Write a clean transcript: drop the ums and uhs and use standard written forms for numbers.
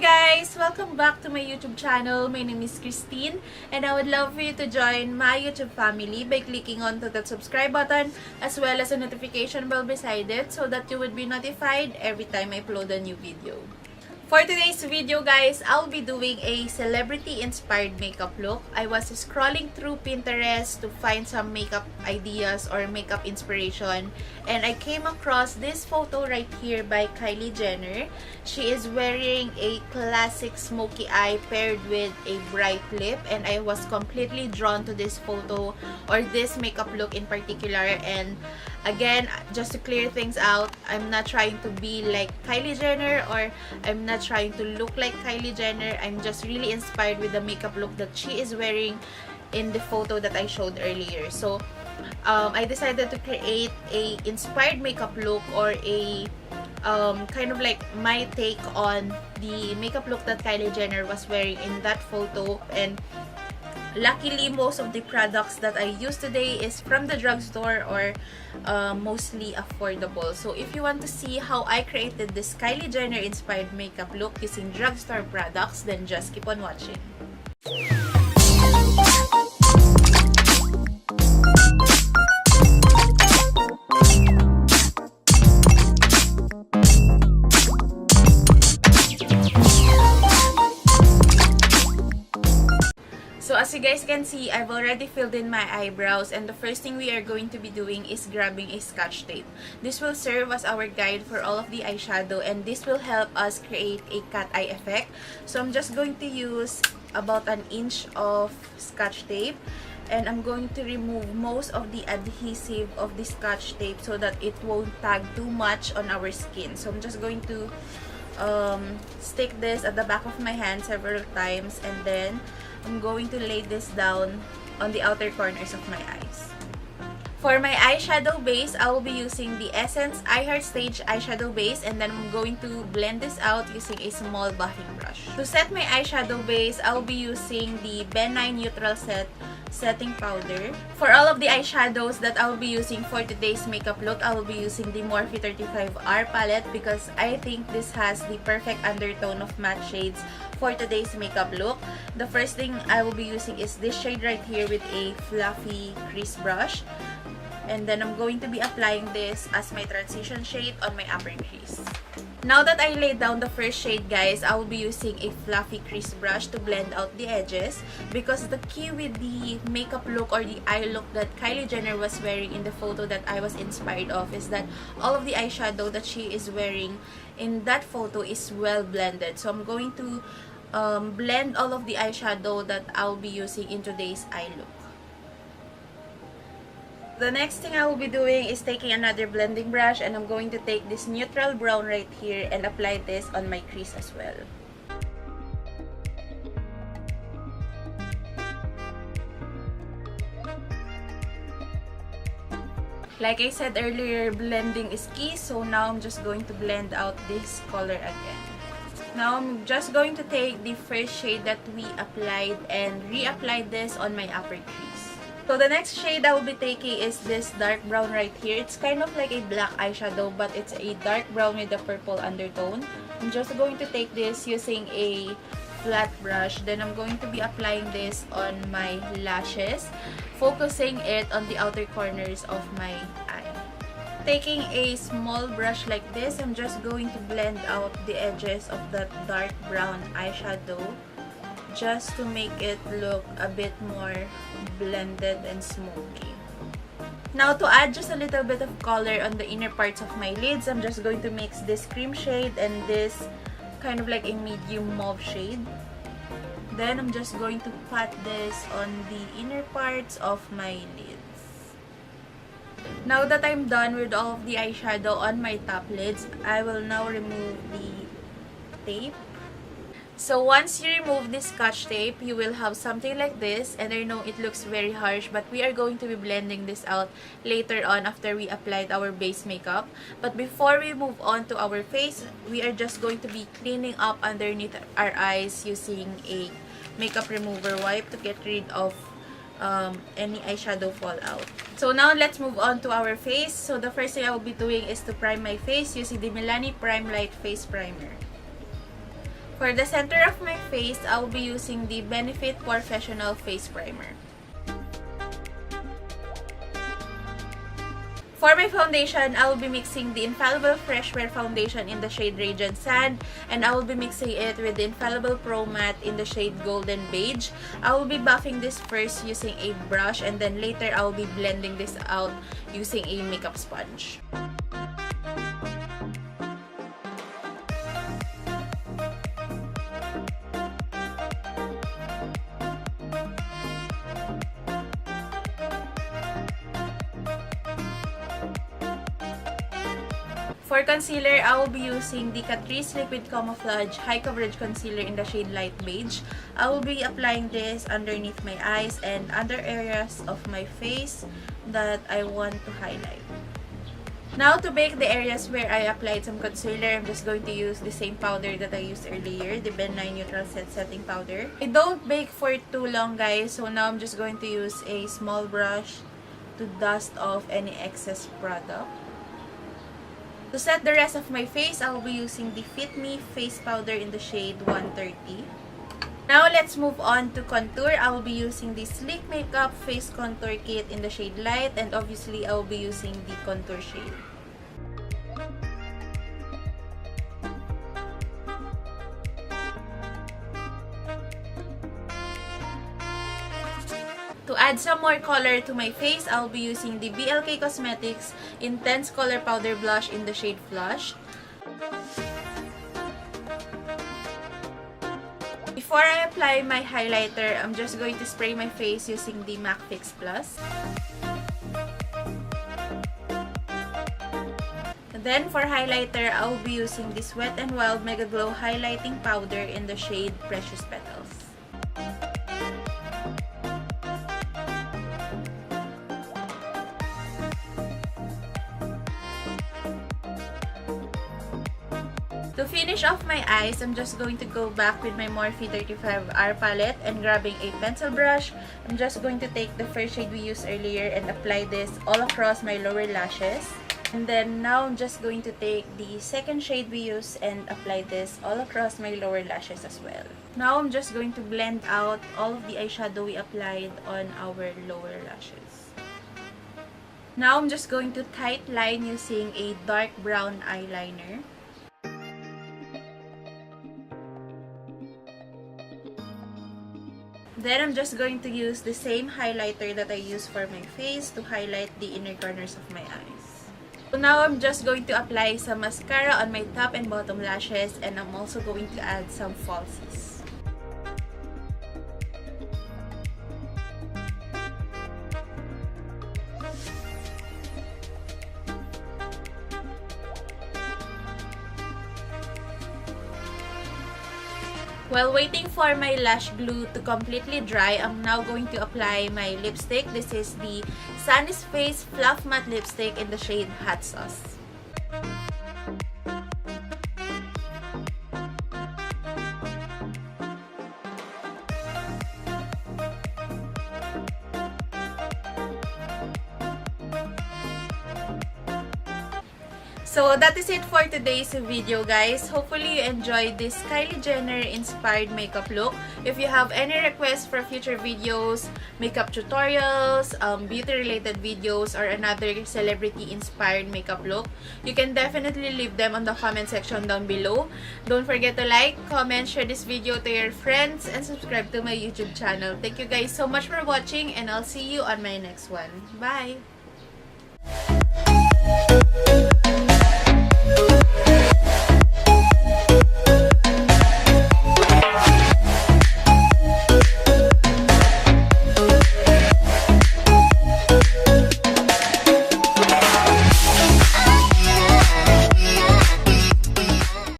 guys! Welcome back to my YouTube channel. My name is Christine and I would love for you to join my YouTube family by clicking onto that subscribe button as well as a notification bell beside it so that you would be notified every time I upload a new video. For today's video guys, I'll be doing a celebrity-inspired makeup look. I was scrolling through Pinterest to find some makeup ideas or makeup inspiration and I came across this photo right here by Kylie Jenner. She is wearing a classic smoky eye paired with a bright lip and I was completely drawn to this photo or this makeup look in particular. And again, just to clear things out, I'm not trying to be like Kylie Jenner or I'm not trying to look like Kylie Jenner. I'm just really inspired with the makeup look that she is wearing in the photo that I showed earlier. So I decided to create a inspired makeup look or a kind of like my take on the makeup look that Kylie Jenner was wearing in that photo. And luckily, most of the products that I use today is from the drugstore or mostly affordable. So if you want to see how I created this Kylie Jenner inspired makeup look using drugstore products, then just keep on watching. So as you guys can see, I've already filled in my eyebrows and the first thing we are going to be doing is grabbing a scotch tape. This will serve as our guide for all of the eyeshadow and this will help us create a cat eye effect. So I'm just going to use about an inch of scotch tape and I'm going to remove most of the adhesive of the scotch tape so that it won't tag too much on our skin. So I'm just going to stick this at the back of my hand several times and then I'm going to lay this down on the outer corners of my eyes. For my eyeshadow base, I will be using the Essence I Heart Stage eyeshadow base and then I'm going to blend this out using a small buffing brush. To set my eyeshadow base, I will be using the Ben9 Neutral Set setting powder. For all of the eyeshadows that I will be using for today's makeup look, I will be using the Morphe 35R palette because I think this has the perfect undertone of matte shades for today's makeup look. The first thing I will be using is this shade right here with a fluffy crease brush. And then I'm going to be applying this as my transition shade on my upper crease. Now that I laid down the first shade guys, I will be using a fluffy crease brush to blend out the edges because the key with the makeup look or the eye look that Kylie Jenner was wearing in the photo that I was inspired of is that all of the eyeshadow that she is wearing in that photo is well blended. So I'm going to blend all of the eyeshadow that I'll be using in today's eye look. The next thing I will be doing is taking another blending brush and I'm going to take this neutral brown right here and apply this on my crease as well. Like I said earlier, blending is key, so now I'm just going to blend out this color again. Now I'm just going to take the first shade that we applied and reapply this on my upper crease. So the next shade I will be taking is this dark brown right here. It's kind of like a black eyeshadow but it's a dark brown with a purple undertone. I'm just going to take this using a flat brush. Then I'm going to be applying this on my lashes, focusing it on the outer corners of my eye. Taking a small brush like this, I'm just going to blend out the edges of that dark brown eyeshadow just to make it look a bit more blended and smoky. Now to add just a little bit of color on the inner parts of my lids, I'm just going to mix this cream shade and this kind of like a medium mauve shade. Then I'm just going to pat this on the inner parts of my lids. Now that I'm done with all of the eyeshadow on my top lids, I will now remove the tape. So once you remove this scotch tape, you will have something like this, and I know it looks very harsh, but we are going to be blending this out later on after we applied our base makeup. But before we move on to our face, we are just going to be cleaning up underneath our eyes using a makeup remover wipe to get rid of any eyeshadow fallout. So now let's move on to our face. So the first thing I will be doing is to prime my face using the Milani Prime Light Face Primer. For the center of my face, I'll be using the Benefit Professional Face Primer. For my foundation, I will be mixing the Infallible Freshwear foundation in the shade Radiant Sand, and I will be mixing it with the Infallible Pro Matte in the shade Golden Beige. I will be buffing this first using a brush, and then later I will be blending this out using a makeup sponge. For concealer, I will be using the Catrice Liquid Camouflage High Coverage Concealer in the shade Light Beige. I will be applying this underneath my eyes and other areas of my face that I want to highlight. Now, to bake the areas where I applied some concealer, I'm just going to use the same powder that I used earlier, the Ben9 Neutral Set Setting Powder. I don't bake for too long, guys, so now I'm just going to use a small brush to dust off any excess product. To set the rest of my face, I'll be using the Fit Me Face Powder in the shade 130. Now, let's move on to contour. I'll be using the Sleek Makeup Face Contour Kit in the shade Light, and obviously, I'll be using the contour shade. To add some more color to my face, I'll be using the BLK Cosmetics Intense Color Powder Blush in the shade Flush. Before I apply my highlighter, I'm just going to spray my face using the MAC Fix Plus. Then for highlighter, I'll be using this Wet n Wild Megaglo Highlighting Powder in the shade Precious Petals. To finish off my eyes, I'm just going to go back with my Morphe 35R palette and grabbing a pencil brush. I'm just going to take the first shade we used earlier and apply this all across my lower lashes. And then now I'm just going to take the second shade we used and apply this all across my lower lashes as well. Now I'm just going to blend out all of the eyeshadow we applied on our lower lashes. Now I'm just going to tight line using a dark brown eyeliner. Then I'm just going to use the same highlighter that I used for my face to highlight the inner corners of my eyes. So now I'm just going to apply some mascara on my top and bottom lashes, and I'm also going to add some falsies. While waiting for my lash glue to completely dry, I'm now going to apply my lipstick. This is the Sunnies Face Fluffmate Lipstick in the shade Hot Sauce. So that is it for today's video, guys. Hopefully you enjoyed this Kylie Jenner inspired makeup look. If you have any requests for future videos, makeup tutorials, beauty related videos, or another celebrity inspired makeup look, you can definitely leave them on the comment section down below. Don't forget to like, comment, share this video to your friends, and subscribe to my YouTube channel. Thank you guys so much for watching, and I'll see you on my next one. Bye!